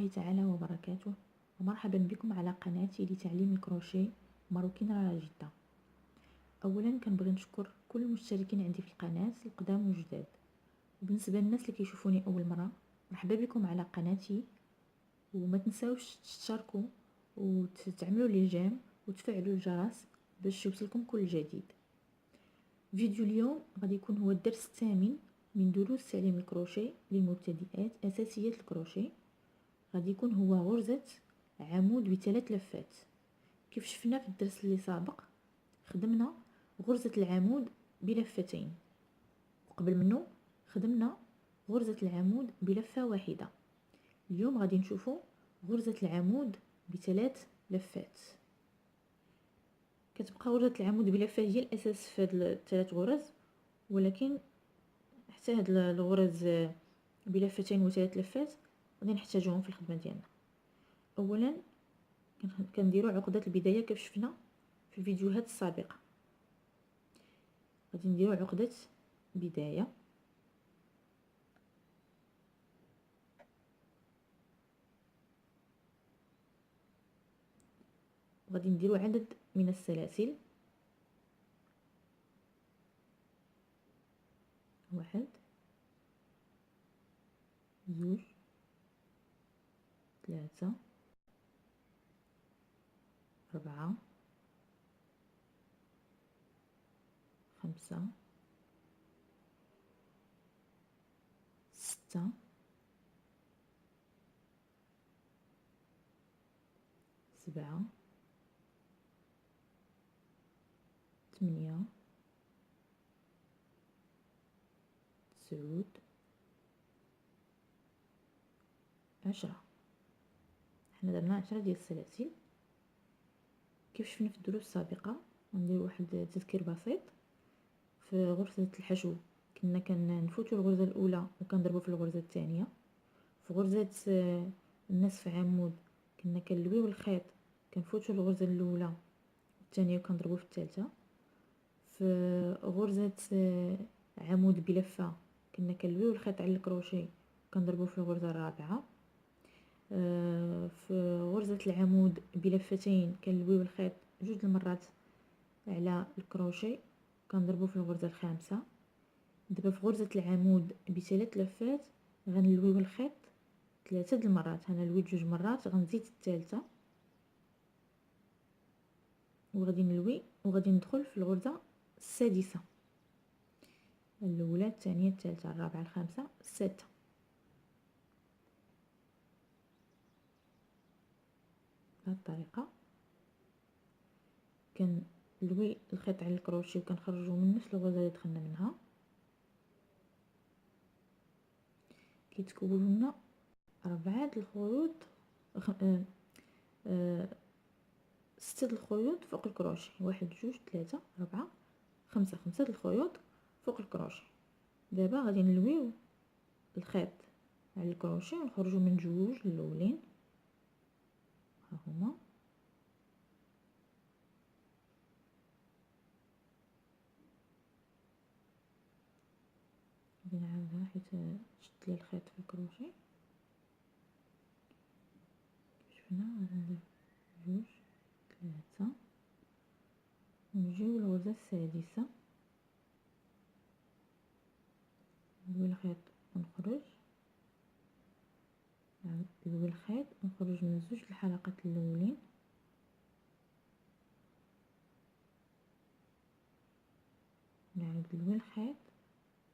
الله تعالى وبركاته، ومرحبا بكم على قناتي لتعليم الكروشيه ماروكين راه جدة. اولا كنبغي نشكر كل المشتركين عندي في القناه القدام والجداد، وبالنسبه للناس اللي كيشوفوني اول مره مرحبا بكم على قناتي. وما تنساوش تشتركوا وتعملوا لي جيم وتفعلوا الجرس باش يوصلكم كل جديد. فيديو اليوم غادي يكون هو الدرس الثامن من دروس تعليم الكروشيه للمبتدئات اساسيات الكروشيه. غادي يكون هو غرزة عمود بثلاث لفات. كيف شفنا في الدرس اللي سابق خدمنا غرزة العمود بلفتين، وقبل منه خدمنا غرزة العمود بلفة واحدة. اليوم غادي نشوفوا غرزة العمود بثلاث لفات. كتبقى غرزة العمود بلفة هي الأساس في هاد الثلاث غرز، ولكن حتى هاد الغرز بلفتين وثلاث لفات غادي نحتاجوهم في الخدمة ديالنا. اولا كنديروا عقدة البداية كيف شفنا في الفيديوهات السابقة. غادي نديروا عقدة بداية، وغادي نديروا عدد من السلاسل، 1 2 3 4 5 6 7 8 9 10. حنا درنا 10 ديال السلاسل. كيف شفنا في الدروس السابقة ندير واحد تذكير بسيط. في غرزة الحشو كنا كنفوتوا الغرزة الأولى وكنضربوا في الغرزة الثانية. في غرزة النصف عمود كنا كنلويو الخيط كنفوتوا الغرزة الأولى والثانية وكنضربوا في الثالثة. في غرزة عمود بلفة كنا كنلويو الخيط على الكروشيه وكنضربوا في الغرزة الرابعة. في غرزة العمود بلفتين كنلويو الخيط جوج المرات على الكروشيه كنضربوا في الغرزة الخامسة. دابا في غرزة العمود بثلاث لفات غنلويو الخيط 3 د المرات. انا لويت 2 مرات غنزيد الثالثه وغادي نلوي وغادي ندخل في الغرزة السادسة، الاولى الثانية الثالثة الرابعة الخامسة السادسة. بهذه الطريقة كنلوي الخيط على الكروشيه وكنخرجوا من نفس الغرزة اللي دخلنا منها. كيتكونوا لنا 4 د الخيوط 6 د الخيوط فوق الكروشيه، 1 2 3 4 5 د الخيوط فوق الكروشيه. دابا غادي نلويو الخيط على الكروشيه ونخرجوا من جوج الاولين ها هما. غادي نعاودها حيت شدت لي الخيط في الكروشيه. شفنا غادي ندير 2 3 ونجيو للغرزة السادسة، نلوي الخيط ونخرج، نعاود نلوي الخيط ونخرج من زوج الحلقات الاولين، نعاود نلوي الخيط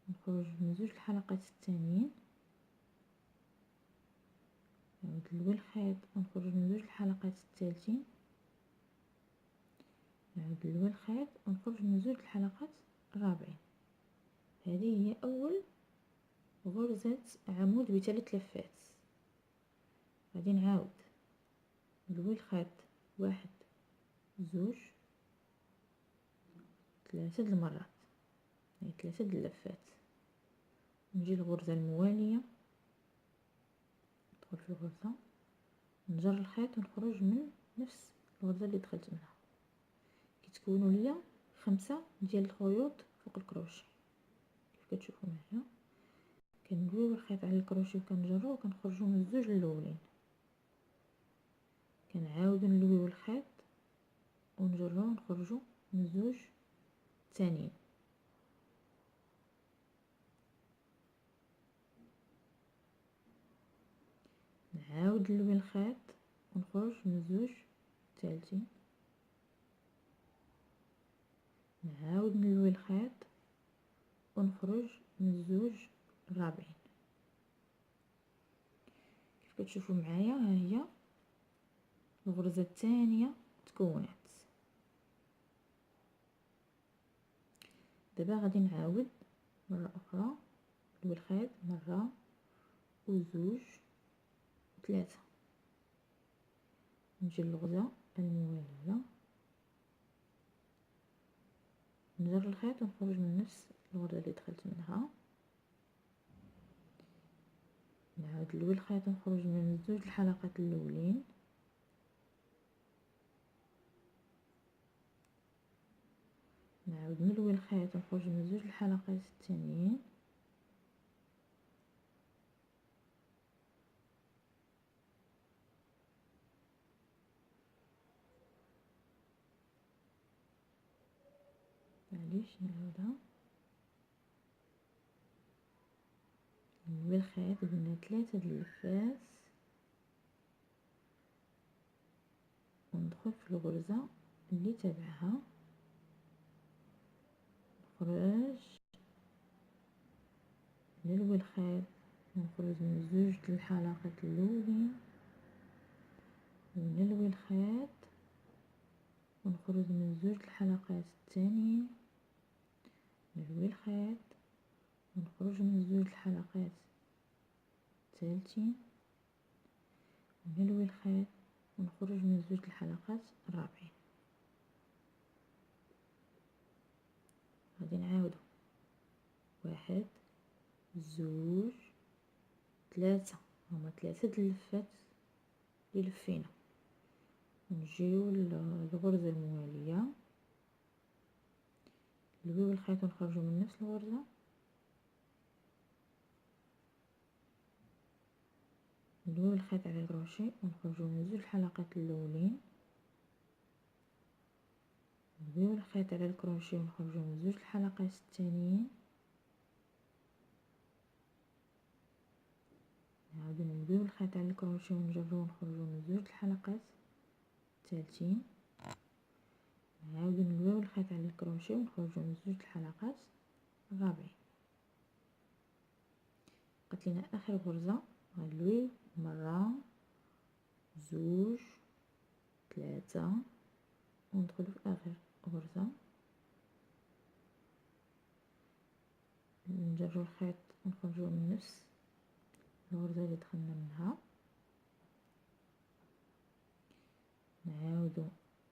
ونخرج من زوج الحلقات الثانيين، نعاود نلوي الخيط ونخرج من زوج الحلقات الثالثين، نعاود نلوي الخيط ونخرج من زوج الحلقات الرابعين. هذه هي اول غرزة عمود بثلاث لفات. غادي نعاود نلوي الخيط 1 2 3 د المرات، يعني 3 د اللفات. نجي للغرزة الموالية ندخل في الغرزة نجر الخيط ونخرج من نفس الغرزة اللي دخلت منها. كيتكونوا ليا 5 ديال الخيوط فوق الكروشيه كيف كتشوفوا معايا. كنلويو الخيط على الكروشيه وكنجرو وكنخرجوا من الزوج الاولين. كنعاودو نلويو الخيط ونجرو ونخرجو من الزوج الثانيين. نعاود نلوي الخيط ونخرج من الزوج الثالثين، نعاود نلوي الخيط ونخرج من الزوج الرابعين. كيف كتشوفوا معايا ها هي الغرزة الثانية تكونت. دابا غادي نعاود مرة أخرى نلوي الخيط مرة وزوج وثلاثة، نجي للغرزة الموالية نجر الخيط ونخرج من نفس الغرزة اللي دخلت منها، نعاود نلوي الخيط ونخرج من زوج الحلقات الاولين، نعاود نلوي الخيط ونخرج من زوج الحلقات الثانيين، معليش نعاودها، نلوي الخيط قلنا 3 د اللفات وندخل في الغرزة اللي تبعها، نخرج نلوي الخيط ونخرج من زوج د الحلقات الاولين ونلوي الخيط ونخرج من زوج الحلقات الثانيين، نلوي الخيط ونخرج من زوج الحلقات الثالثين، ونلوي الخيط ونخرج من زوج الحلقات الرابعين. غادي نعاودو 1 2 3، هما 3 د اللفات اللي لفينا، نجيو للغرزة الموالية نلويو الخيط ونخرجو من نفس الغرزة، نلويو الخيط على الكروشيه ونخرجو من زوج الحلقات الاولين، نلويو الخيط على الكروشيه ونخرجو من زوج الحلقات الثانيين، نعاودو نلويو الخيط على الكروشيه ونجرو ونخرجو من زوج الحلقات الثالثين، نعاودو نلويو الخيط على الكروشيه ونخرجو من زوج الحلقات الرابعين. بقات لينا اخر غرزة غنلويو مرة زوج ثلاثة وندخلو في اخر غرزة، نجرو الخيط ونخرجو من نفس الغرزة اللي دخلنا منها، نعاودو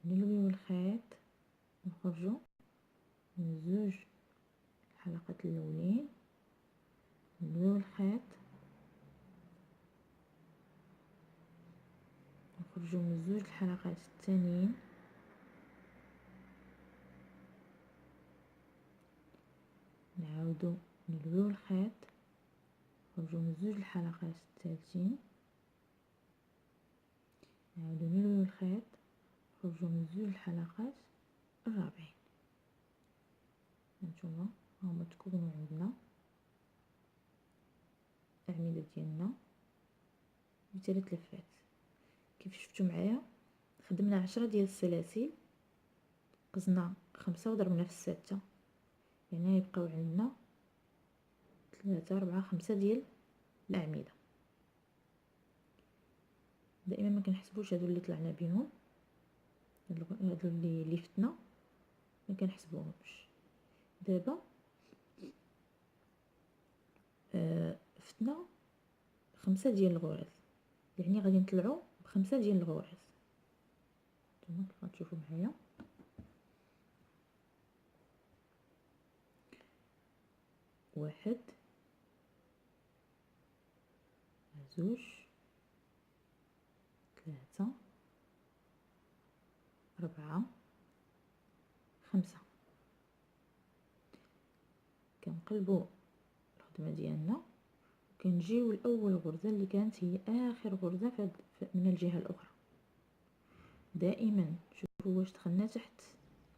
نلويو الخيط ونخرجو من زوج الحلقات الاولين، نلويو الخيط نخرجو من زوج الحلقات الثانيين، نعاودو نلويو الخيط نخرجو من زوج الحلقات الثالثين، نعاودو نلويو الخيط نخرجو من زوج الحلقات الرابعين. هانتوما هما تكونوا عندنا الأعمدة ديالنا بثلاث لفات. كيف شفتوا معايا خدمنا 10 ديال السلاسل، قزنا 5 وضربنا في 6، يعني يبقاو عندنا 3 4 5 ديال الأعمدة. دائما ما كنحسبوش هادو اللي طلعنا بهم، هادو اللي فتنا ما كنحسبوهمش. دابا فتنا 5 ديال الغرز، يعني غادي نطلعو ب5 ديال الغرز. نتوما كيف غتشوفوا معايا 1 2 3 4 5. كنقلبوا الخدمه ديالنا وكنجيو لاول غرزه اللي كانت هي اخر غرزه من الجهه الاخرى. دائما شوفوا واش دخلنا تحت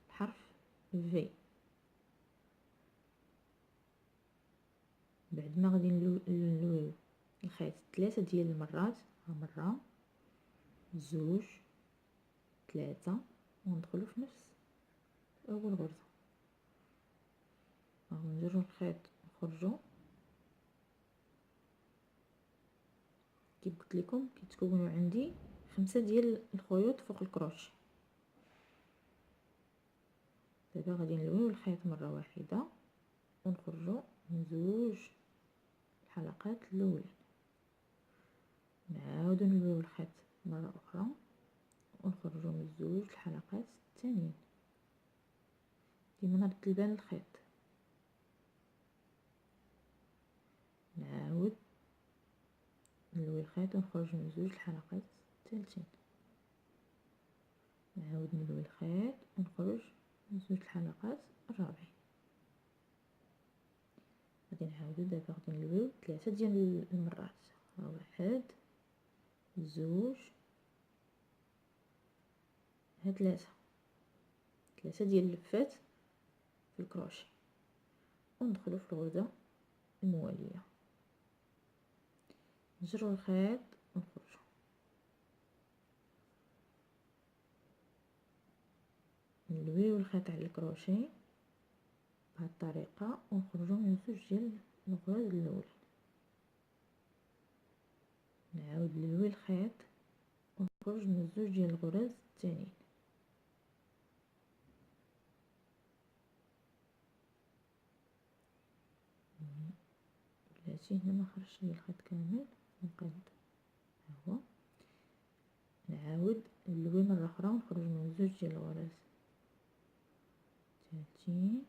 الحرف في. بعد ما غادي نلويو الخيط 3 ديال المرات، مرة زوج 3 وندخلو في نفس اول غرزة، نجرو الخيط نخرجو. كيف قلت لكم كيتكونوا عندي 5 ديال الخيوط فوق الكروشي. دابا غادي نلويو الخيط مرة واحدة ونخرجو من زوج الحلقات الاولين، نعاودو نلويو الخيط مرة اخرى ونخرجو من زوج الحلقات الثانيين. ديما نرد البال الخيط، نعاود نلوي الخيط ونخرج من زوج الحلقات الثالثين، نعاود نلوي الخيط ونخرج من زوج الحلقات الرابعين. غادي نعاودو دابا غادي نلويو 3 ديال المرات، واحد زوج ها 3 ديال اللفات في الكروشي وندخلو في الغرزة الموالية، نجرو الخيط ونخرجو. نلويو الخيط على الكروشي بهذه الطريقة ونخرجو من زوج ديال الغرز الاولين، نعاود نلوي الخيط ونخرج من زوج ديال الغرز الثانيين. بلاتي هنا ما خرجش لي الخيط كامل، نقاد ها هو. نعاود نلوي مره اخرى ونخرج من زوج ديال الغرز الثالثين.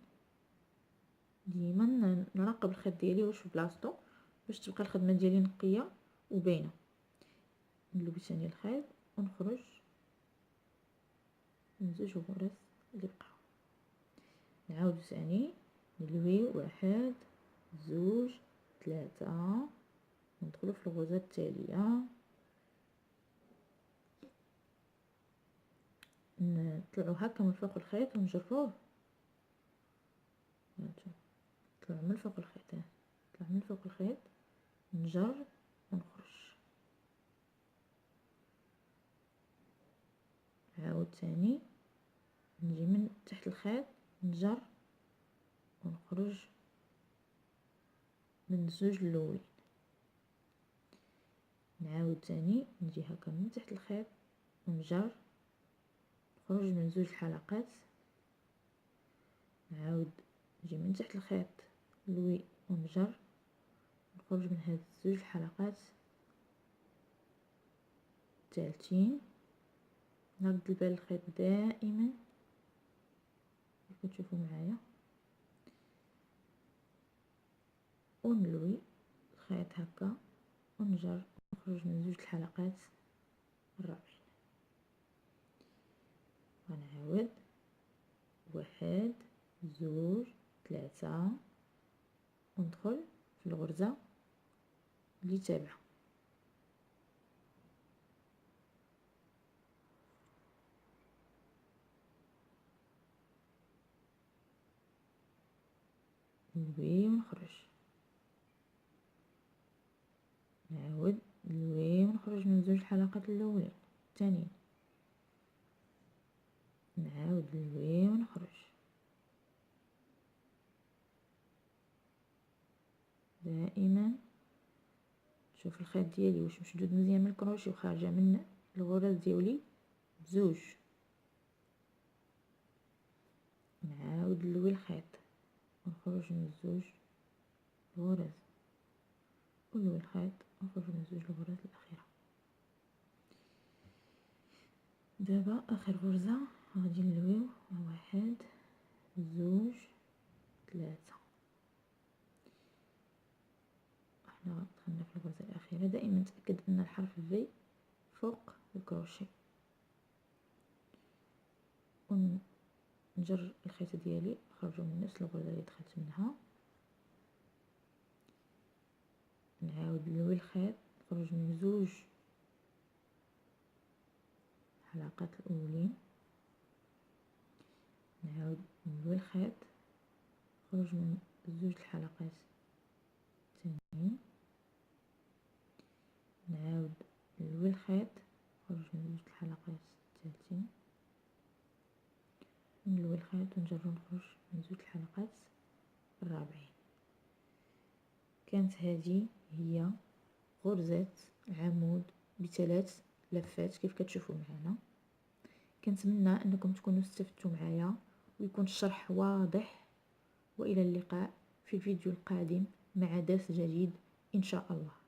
ديما نراقب الخيط ديالي واش في بلاصتو باش تبقى الخدمه ديالي نقيه وباينه. نلوي ثاني الخيط ونخرج من زوج غرز اللي بقاو، نعاود ثاني نلوي واحد زوج 3 وندخلو في الغرزه التاليه، نطلعو هكا من فوق الخيط ونجروه. نطلعو من فوق الخيط، نطلع من فوق الخيط نجر ونخرج. عاود ثاني نجي من تحت الخيط نجر ونخرج من الزوج الاولين، نعاود ثاني نجي هكا من تحت الخيط ونجر نخرج من زوج الحلقات، نعاود نجي من تحت الخيط نلوي ونجر نخرج من هاد الزوج الحلقات الثالثين. نرد البال الخيط دائما كيف تشوفوا معايا، ونلوي الخيط هكا ونجر نخرج من زوج الحلقات الرابعين. غنعاود واحد زوج 3 وندخل في الغرزة اللي تابعه. نلوي ونخرج، نعاود نلوي ونخرج من زوج الحلقات الاولين الثانيين، نعاود نلوي ونخرج. دائما شوف الخيط ديالي واش مشدود مزيان من الكروشي وخارجه من الغرز ديالي بزوج. نعاود نلوي الخيط ونخرج من زوج الغرز ونلوي الخيط ونخرج من زوج الغرز الاخيره. دابا اخر غرزه غادي نلويو واحد زوج 3. احنا دخلنا في الغرزه الاخيره. دائما تاكد ان الحرف في فوق الكروشي، ونجر الخيط ديالي نخرجو من نفس الغرزه اللي دخلت منها، نعاود نلوي الخيط نخرج من زوج الحلقات الاولين، نعاود نلوي الخيط، نخرج من زوج الحلقات الثانيين، نعاود نلوي الخيط، نخرج من زوج الحلقات الثالثين، نلوي الخيط ونجرب نخرج من زوج الحلقات الرابعين. كانت هذه هي غرزة عمود بثلاث لفات كيف كتشوفوا معنا. كنتمنى انكم تكونوا استفدتوا معايا ويكون الشرح واضح، والى اللقاء في الفيديو القادم مع درس جديد ان شاء الله.